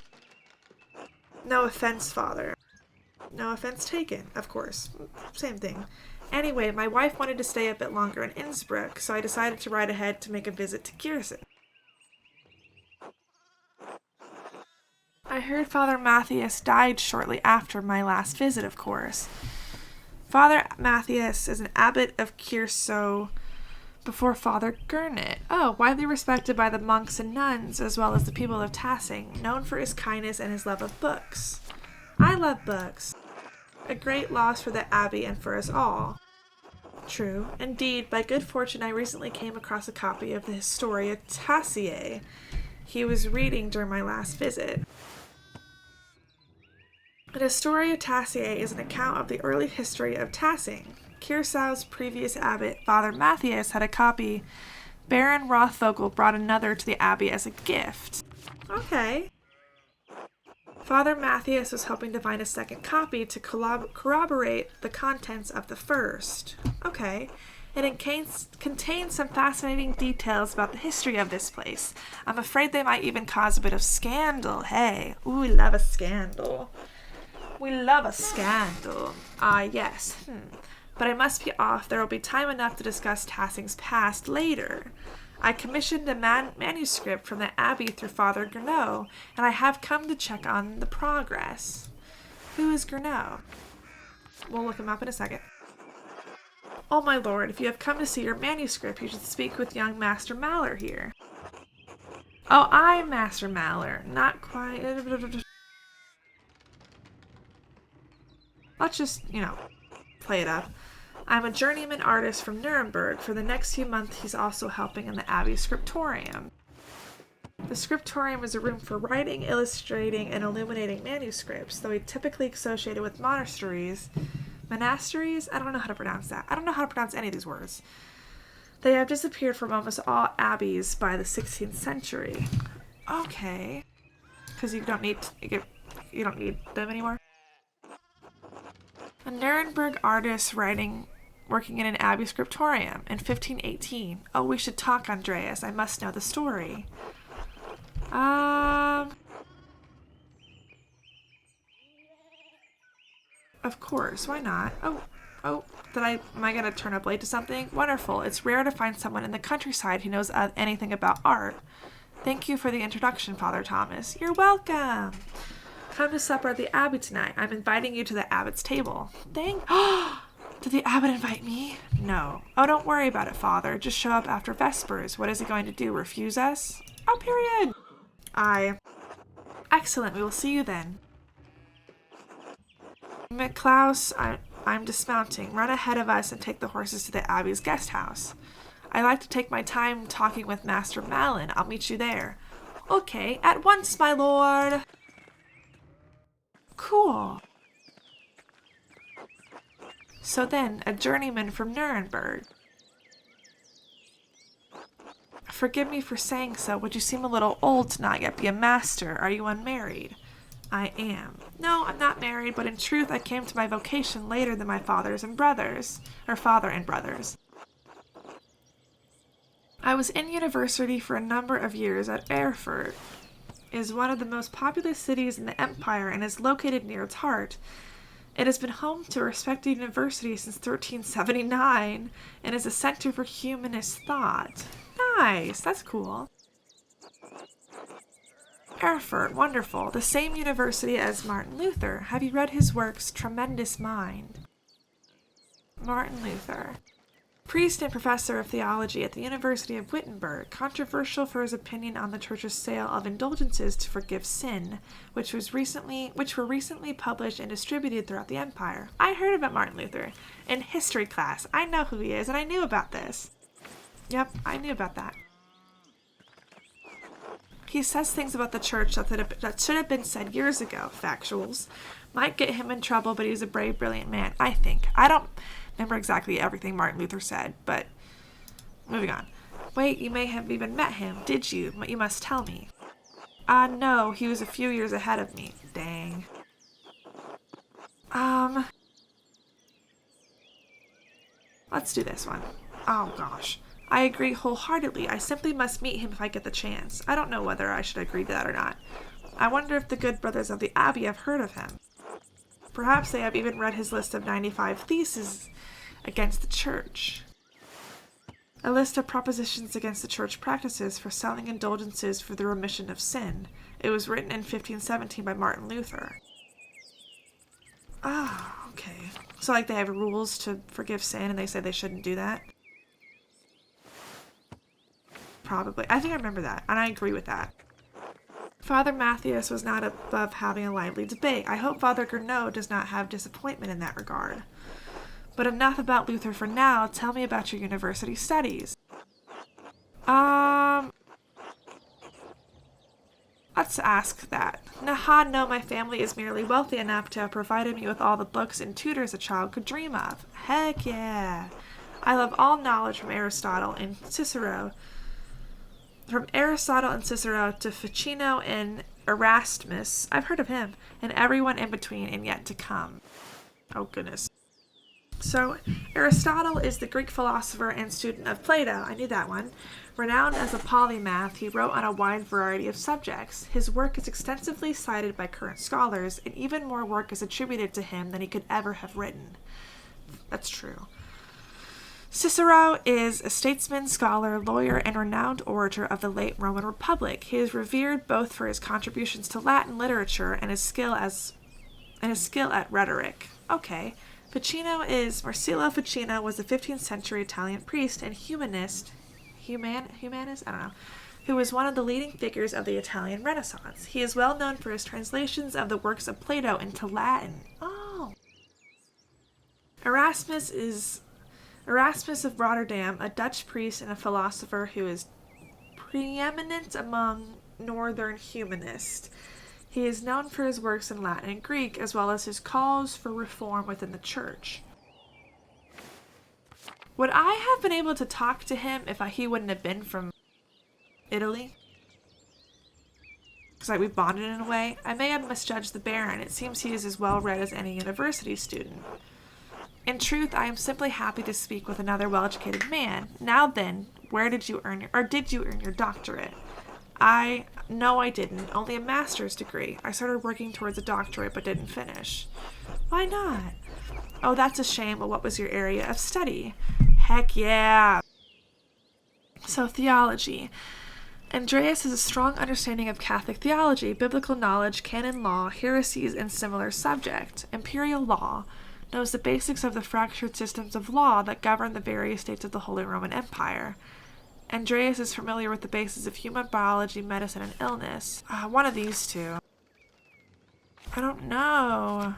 No offense, Father. No offense taken, of course. Same thing. Anyway, my wife wanted to stay a bit longer in Innsbruck, so I decided to ride ahead to make a visit to Kiersen. I heard Father Matthias died shortly after my last visit, of course. Father Matthias is an abbot of Kierso before Father Gurnet. Oh, widely respected by the monks and nuns, as well as the people of Tassing, known for his kindness and his love of books. I love books. A great loss for the abbey and for us all. True. Indeed, by good fortune I recently came across a copy of the Historia Tassiae he was reading during my last visit. The Historia Tassiae is an account of the early history of Tassing. Kiersau's previous abbot, Father Matthias, had a copy. Baron Rothvogel brought another to the abbey as a gift. Okay. Father Matthias was hoping to find a second copy to corroborate the contents of the first. Okay. It contains some fascinating details about the history of this place. I'm afraid they might even cause a bit of scandal. Hey, ooh, we love a scandal. We love a scandal. Ah, yes. But I must be off. There will be time enough to discuss Tassing's past later. I commissioned a manuscript from the abbey through Father Gurneau, and I have come to check on the progress. Who is Gurneau? We'll look him up in a second. Oh, my lord, if you have come to see your manuscript, you should speak with young Master Maler here. Oh, I'm Master Maler. Not quite. Let's just, play it up. I'm a journeyman artist from Nuremberg. For the next few months, he's also helping in the Abbey Scriptorium. The scriptorium is a room for writing, illustrating, and illuminating manuscripts, though he typically associated with monasteries. Monasteries? I don't know how to pronounce that. I don't know how to pronounce any of these words. They have disappeared from almost all abbeys by the 16th century. Okay. Because you don't need them anymore. A Nuremberg artist working in an abbey scriptorium in 1518. Oh, we should talk, Andreas. I must know the story. Of course, why not? Oh, am I gonna turn up late to something? Wonderful. It's rare to find someone in the countryside who knows anything about art. Thank you for the introduction, Father Thomas. You're welcome. Come to supper at the abbey tonight. I'm inviting you to the abbot's table. Did the abbot invite me? No. Oh, don't worry about it, Father. Just show up after Vespers. What is he going to do, refuse us? Oh, period. Excellent. We will see you then. Klaus, I'm dismounting. Run ahead of us and take the horses to the abbey's guest house. I like to take my time talking with Master Malin. I'll meet you there. Okay, at once, my lord. Cool. So then, a journeyman from Nuremberg. Forgive me for saying so, but you seem a little old to not yet be a master. Are you unmarried? I am. No, I'm not married, but in truth I came to my vocation later than my father and brothers. I was in university for a number of years at Erfurt. It is one of the most populous cities in the empire and is located near its heart. It has been home to a respected university since 1379 and is a center for humanist thought. Nice, that's cool. Erfurt, wonderful. The same university as Martin Luther. Have you read his works? Tremendous mind. Martin Luther. Priest and professor of theology at the University of Wittenberg, controversial for his opinion on the church's sale of indulgences to forgive sin, which were recently published and distributed throughout the empire. I heard about Martin Luther in history class. I know who he is, and I knew about this. Yep, I knew about that. He says things about the church that should have been said years ago. Factuals. Might get him in trouble, but he's a brave, brilliant man, I think. I don't remember exactly everything Martin Luther said, but moving on. Wait, you may have even met him, did you? You must tell me. No, he was a few years ahead of me. Dang. Let's do this one. Oh, gosh. I agree wholeheartedly. I simply must meet him if I get the chance. I don't know whether I should agree to that or not. I wonder if the good brothers of the Abbey have heard of him. Perhaps they have even read his list of 95 theses against the church. A list of propositions against the church practices for selling indulgences for the remission of sin. It was written in 1517 by Martin Luther. Ah, okay. So like they have rules to forgive sin and they say they shouldn't do that? Probably. I think I remember that, and I agree with that. Father Matthias was not above having a lively debate. I hope Father Gernot does not have disappointment in that regard. But enough about Luther for now. Tell me about your university studies. Let's ask that. No, my family is merely wealthy enough to have provided me with all the books and tutors a child could dream of. Heck yeah. I love all knowledge from Aristotle and Cicero to Ficino and Erasmus. I've heard of him. And everyone in between and yet to come. Oh, goodness. So, Aristotle is the Greek philosopher and student of Plato. I knew that one. Renowned as a polymath, he wrote on a wide variety of subjects. His work is extensively cited by current scholars, and even more work is attributed to him than he could ever have written. That's true. Cicero is a statesman, scholar, lawyer, and renowned orator of the late Roman Republic. He is revered both for his contributions to Latin literature and his skill at rhetoric. Okay. Marsilio Ficino was a 15th century Italian priest and humanist, I don't know, who was one of the leading figures of the Italian Renaissance. He is well known for his translations of the works of Plato into Latin. Oh. Erasmus of Rotterdam, a Dutch priest and a philosopher who is preeminent among northern humanists. He is known for his works in Latin and Greek, as well as his calls for reform within the church. Would I have been able to talk to him if he wouldn't have been from Italy? Because we bonded in a way. I may have misjudged the Baron. It seems he is as well read as any university student. In truth, I am simply happy to speak with another well-educated man. Now then, did you earn your doctorate? No, I didn't. Only a master's degree. I started working towards a doctorate but didn't finish. Why not? Oh, that's a shame. Well, what was your area of study? Heck yeah. So, theology. Andreas has a strong understanding of Catholic theology, biblical knowledge, canon law, heresies, and similar subjects. Imperial law. Knows the basics of the fractured systems of law that govern the various states of the Holy Roman Empire. Andreas is familiar with the basis of human biology, medicine, and illness. One of these two. I don't know.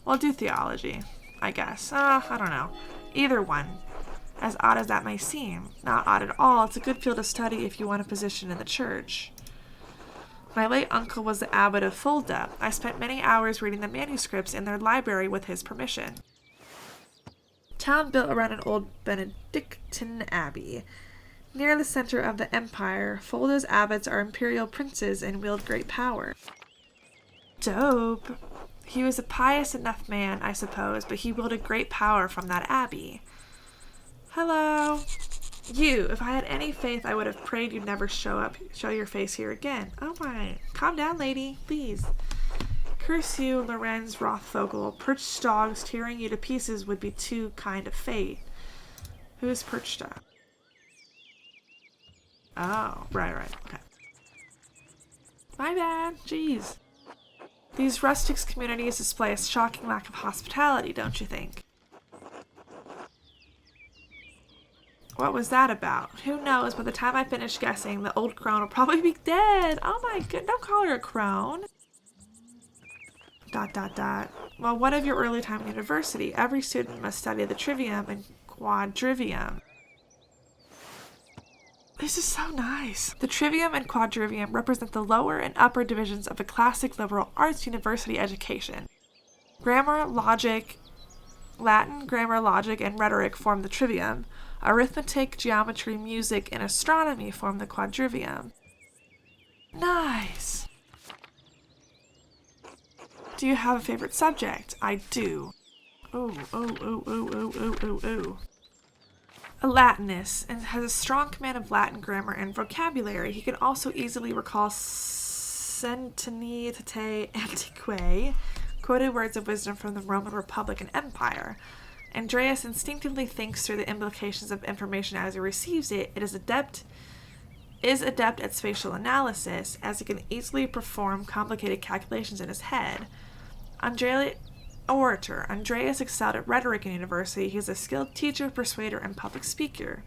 Well, do theology, I guess. I don't know. Either one. As odd as that may seem. Not odd at all. It's a good field of study if you want a position in the church. My late uncle was the abbot of Fulda. I spent many hours reading the manuscripts in their library with his permission. Town built around an old Benedictine abbey. Near the center of the empire, Fulda's abbots are imperial princes and wield great power. Dope. He was a pious enough man, I suppose, but he wielded great power from that abbey. Hello. You, if I had any faith, I would have prayed you'd never show your face here again. Oh my. Calm down, lady, please. Curse you, Lorenz Rothvogel. Perched dogs tearing you to pieces would be too kind of fate. Who is perched dog? Oh, right, okay. My bad, jeez. These rustics communities display a shocking lack of hospitality, don't you think? What was that about? Who knows? By the time I finish guessing, the old crone will probably be dead. Oh my god, don't call her a crone. ... Well, what of your early time in university? Every student must study the trivium and quadrivium. This is so nice. The trivium and quadrivium represent the lower and upper divisions of a classic liberal arts university education. Grammar, logic, Latin, grammar, logic, and rhetoric form the trivium. Arithmetic, geometry, music, and astronomy form the quadrivium. Nice. Do you have a favorite subject? I do. Oh. A Latinist, and has a strong command of Latin grammar and vocabulary. He can also easily recall centenitate antiquae, quoted words of wisdom from the Roman Republic and Empire. Andreas instinctively thinks through the implications of information as he receives it. It is adept at spatial analysis, as he can easily perform complicated calculations in his head. Andreas excelled at rhetoric in university. He is a skilled teacher, persuader, and public speaker.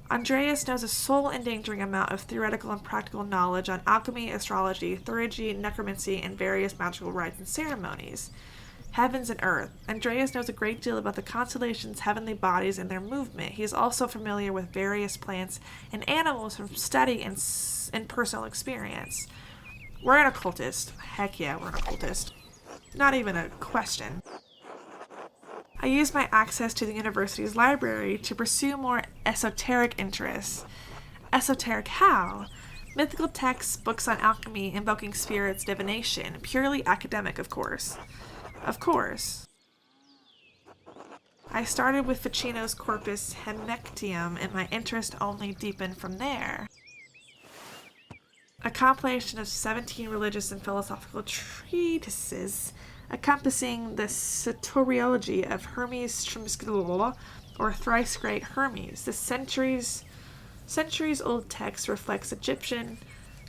Andreas knows a soul-endangering amount of theoretical and practical knowledge on alchemy, astrology, theurgy, necromancy, and various magical rites and ceremonies. Heavens and earth. Andreas knows a great deal about the constellations, heavenly bodies, and their movement. He is also familiar with various plants and animals from study and personal experience. We're an occultist. Heck yeah, we're an occultist. Not even a question. I use my access to the university's library to pursue more esoteric interests. Esoteric how? Mythical texts, books on alchemy, invoking spirits, divination. Purely academic, of course. Of course. I started with Ficino's Corpus Hemectium, and my interest only deepened from there. A compilation of 17 religious and philosophical treatises encompassing the soteriology of Hermes Trismegistus, or thrice great Hermes. The centuries-old text reflects Egyptian,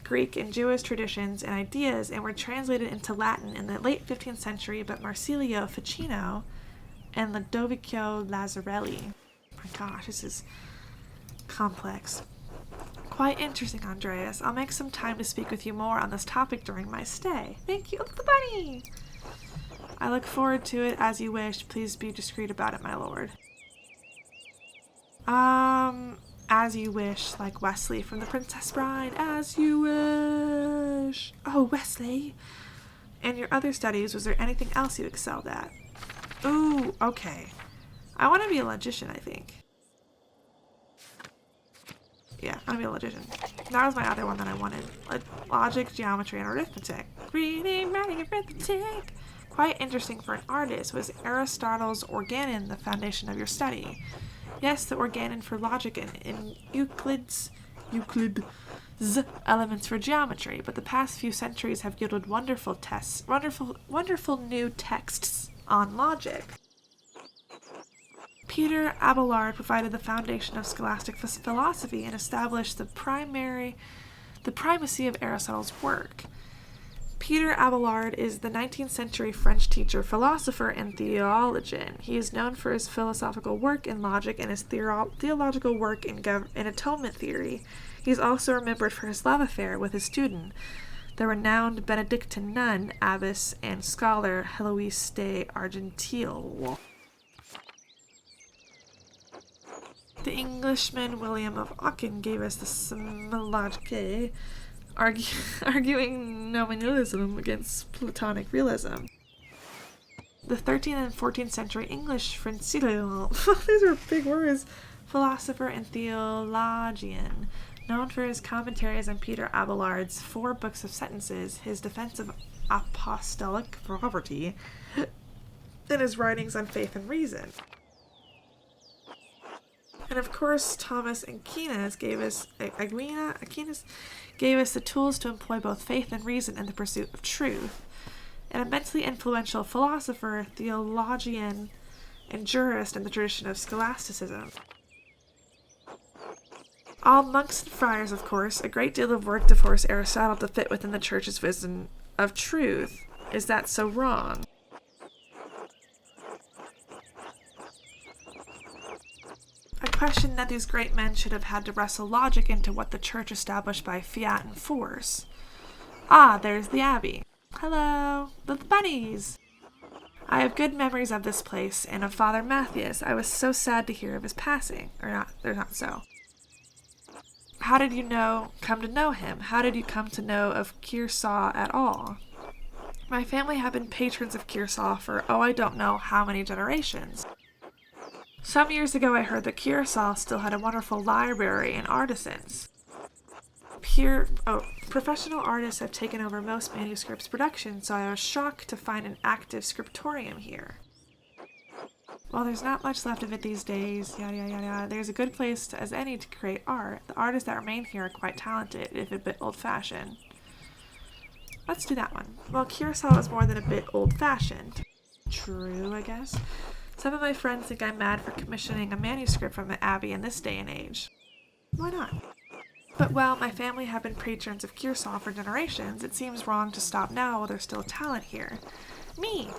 Greek, and Jewish traditions and ideas, and were translated into Latin in the late 15th century by Marsilio Ficino and Ludovico Lazzarelli. Oh my gosh, this is complex. Quite interesting, Andreas. I'll make some time to speak with you more on this topic during my stay. Thank you. Look, the bunny! I look forward to it as you wish. Please be discreet about it, my lord. As you wish, like Wesley from The Princess Bride. As you wish. Oh, Wesley. And your other studies, was there anything else you excelled at? Ooh, okay. I want to be a logician, I think. Yeah, I want to be a logician. That was my other one that I wanted. Logic, geometry, and arithmetic. Reading, writing, arithmetic. Quite interesting for an artist. Was Aristotle's organon the foundation of your study? Yes, the organon for logic and Euclid's elements for geometry, but the past few centuries have yielded wonderful new texts on logic. Peter Abelard provided the foundation of scholastic philosophy and established the primacy of Aristotle's work. Peter Abelard is the 19th century French teacher, philosopher, and theologian. He is known for his philosophical work in logic and his theological work in atonement theory. He is also remembered for his love affair with his student, the renowned Benedictine nun, abbess, and scholar Heloise de Argenteuil. The Englishman William of Ockham gave us the Semilogicae, arguing nominalism against Platonic realism. The 13th and 14th century English Francilian, these are big words, philosopher and theologian, known for his commentaries on Peter Abelard's 4 books of sentences, his defense of apostolic property, and his writings on faith and reason. And of course, Thomas Aquinas gave us the tools to employ both faith and reason in the pursuit of truth. An immensely influential philosopher, theologian, and jurist in the tradition of scholasticism. All monks and friars, of course, a great deal of work to force Aristotle to fit within the Church's vision of truth. Is that so wrong? question that these great men should have had to wrestle logic into what the church established by fiat and force. Ah, there's the abbey. Hello, the bunnies. I have good memories of this place and of Father Matthias. I was so sad to hear of his passing. Or not, they're not so. How did you come to know him? How did you come to know of Kearsarge at all? My family have been patrons of Kearsarge for, I don't know how many generations. Some years ago I heard that Kearsarge still had a wonderful library and artisans. Professional artists have taken over most manuscripts production, so I was shocked to find an active scriptorium here. Well, there's not much left of it these days, yada yada yada. There's a good place as any to create art. The artists that remain here are quite talented, if a bit old-fashioned. Let's do that one. Well, Kearsarge is more than a bit old-fashioned. True, I guess. Some of my friends think I'm mad for commissioning a manuscript from the Abbey in this day and age. Why not? But, well, my family have been patrons of Kearsarge for generations. It seems wrong to stop now while there's still talent here. Me!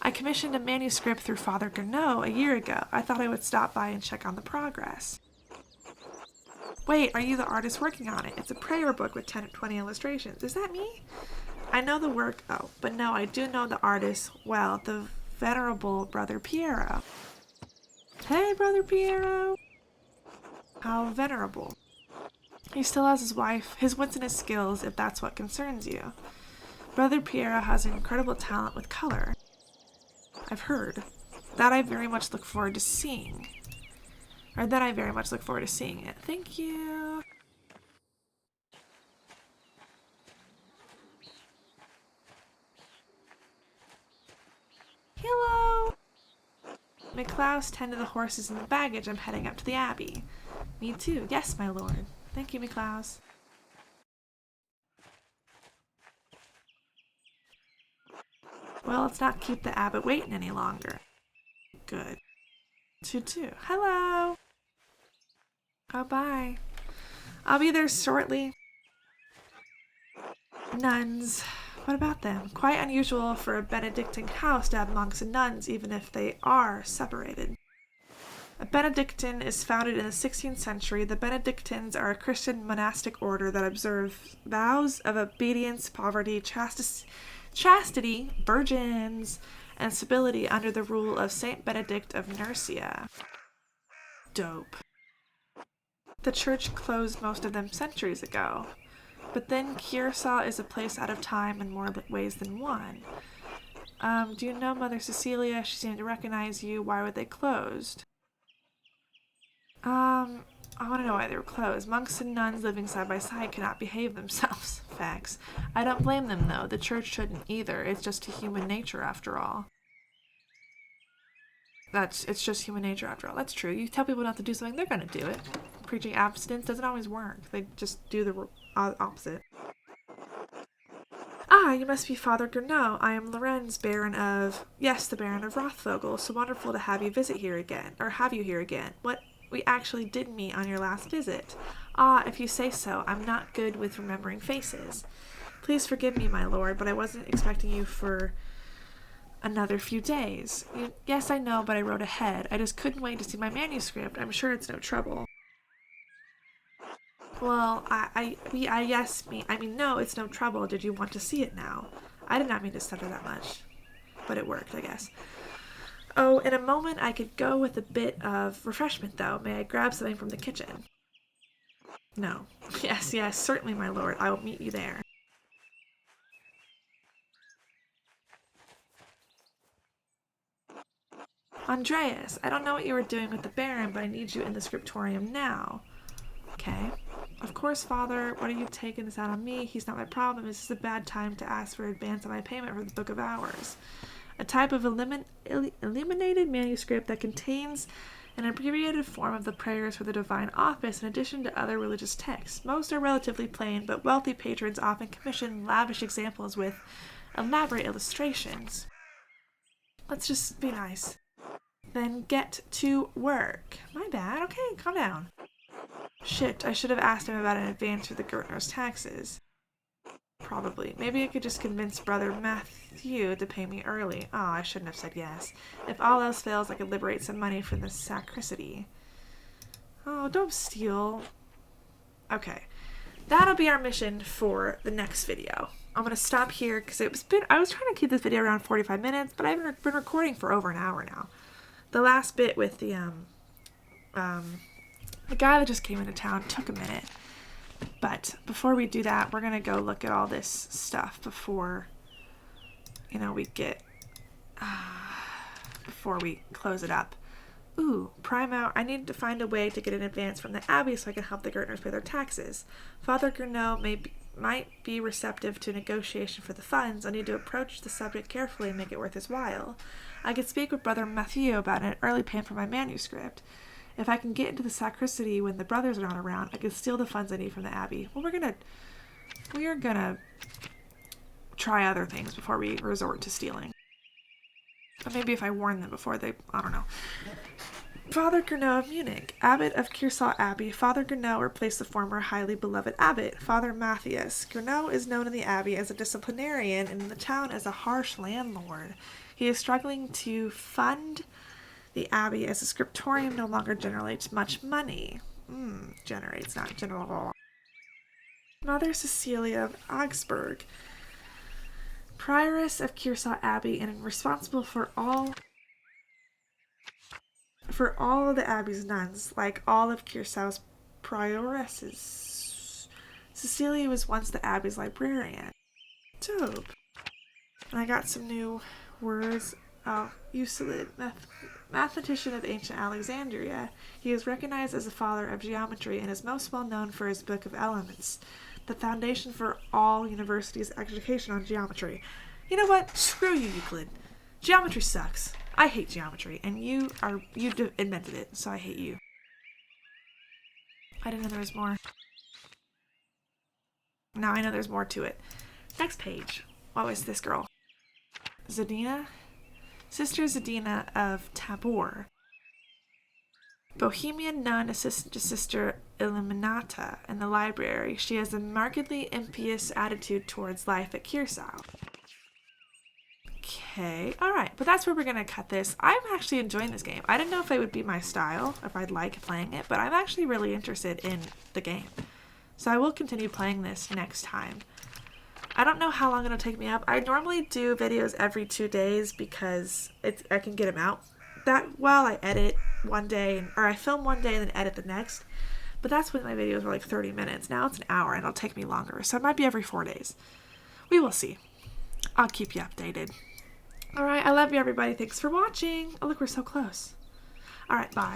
I commissioned a manuscript through Father Gernot a year ago. I thought I would stop by and check on the progress. Wait, are you the artist working on it? It's a prayer book with 10 or 20 illustrations. Is that me? I know the work, but no, I do know the artist well, the venerable Brother Piero. Hey, Brother Piero! How venerable. He still has his wife, his wits and his skills, if that's what concerns you. Brother Piero has an incredible talent with color. I've heard. That I very much look forward to seeing. Thank you. Hello. McClouse, tend to the horses and the baggage. I'm heading up to the Abbey. Me too. Yes, my lord. Thank you, McClouse. Well, let's not keep the abbot waiting any longer. Good. Two. Hello. Oh, bye. I'll be there shortly. Nuns. What about them? Quite unusual for a Benedictine house to have monks and nuns, even if they are separated. A Benedictine is founded in the 16th century. The Benedictines are a Christian monastic order that observe vows of obedience, poverty, chastity, virgins, and stability under the rule of Saint Benedict of Nursia. Dope. The church closed most of them centuries ago. But then Kearsarge is a place out of time in more ways than one. Do you know Mother Cecilia? She seemed to recognize you. Why were they closed? I want to know why they were closed. Monks and nuns living side by side cannot behave themselves. Facts. I don't blame them, though. The church shouldn't either. It's just human nature, after all. It's just human nature, after all. That's true. You tell people not to do something, they're going to do it. Preaching abstinence doesn't always work. They just do the opposite. Ah, you must be Father Gernot. I am Lorenz, Baron of... Yes, the Baron of Rothvogel. So wonderful to have you visit here again. Or have you here again. What? We actually did meet on your last visit. Ah, if you say so. I'm not good with remembering faces. Please forgive me, my lord, but I wasn't expecting you for another few days. Yes, I know, but I wrote ahead. I just couldn't wait to see my manuscript. I'm sure it's no trouble. Well, no, it's no trouble. Did you want to see it now? I did not mean to stutter that much, but it worked, I guess. Oh, in a moment I could go with a bit of refreshment, though. May I grab something from the kitchen? No. Yes, certainly, my lord. I will meet you there. Andreas, I don't know what you were doing with the Baron, but I need you in the scriptorium now. Okay. Of course, Father. What are you taking this out on me? He's not my problem. This is a bad time to ask for advance on my payment for the Book of Hours. A type of illuminated manuscript that contains an abbreviated form of the prayers for the divine office in addition to other religious texts. Most are relatively plain, but wealthy patrons often commission lavish examples with elaborate illustrations. Let's just be nice. Then get to work. My bad. Okay, calm down. Shit, I should have asked him about an advance for the Gertner's taxes. Probably. Maybe I could just convince Brother Matthew to pay me early. Oh, I shouldn't have said yes. If all else fails, I could liberate some money from the sacristy. Oh, don't steal. Okay. That'll be our mission for the next video. I'm going to stop here because I was trying to keep this video around 45 minutes, but I've been recording for over an hour now. The last bit with the guy that just came into town took a minute. But before we do that, we're going to go look at all this stuff before, we get, before we close it up. Ooh, prime out. I need to find a way to get an advance from the Abbey so I can help the Gertners pay their taxes. Father Gurneau might be receptive to negotiation for the funds. I need to approach the subject carefully and make it worth his while. I could speak with Brother Mathieu about an early payment for my manuscript. If I can get into the sacristy when the brothers are not around, I can steal the funds I need from the Abbey. Well, we are gonna try other things before we resort to stealing. Or maybe if I warn them before I don't know. Father Gurneau of Munich, Abbot of Kearsall Abbey. Father Gurneau replaced the former highly beloved abbot, Father Matthias. Gurneau is known in the abbey as a disciplinarian and in the town as a harsh landlord. He is struggling to fund the abbey as the scriptorium no longer generates much money. Generates, not general. Mother Cecilia of Augsburg, prioress of Kearsall Abbey and responsible for all of the abbey's nuns, like all of Kearsall's prioresses. Cecilia was once the abbey's librarian. Dope. And I got some new words. Euclid, mathematician of ancient Alexandria. He is recognized as the father of geometry and is most well known for his Book of Elements, the foundation for all universities' education on geometry. You know what? Screw you, Euclid. Geometry sucks. I hate geometry, and you invented it, so I hate you. I didn't know there was more. Now I know there's more to it. Next page. What was this girl? Zadina? Sister Zadina of Tabor. Bohemian nun assistant to Sister Illuminata in the library. She has a markedly impious attitude towards life at Kearsall. Okay, alright, but that's where we're going to cut this. I'm actually enjoying this game. I didn't know if it would be my style, if I'd like playing it, but I'm actually really interested in the game. So I will continue playing this next time. I don't know how long it'll take me up. I normally do videos every 2 days because I can get them out that while I edit one day, or I film one day and then edit the next. But that's when my videos were like 30 minutes. Now it's an hour and it'll take me longer. So it might be every 4 days. We will see. I'll keep you updated. Alright, I love you everybody. Thanks for watching. Oh look, we're so close. Alright, bye.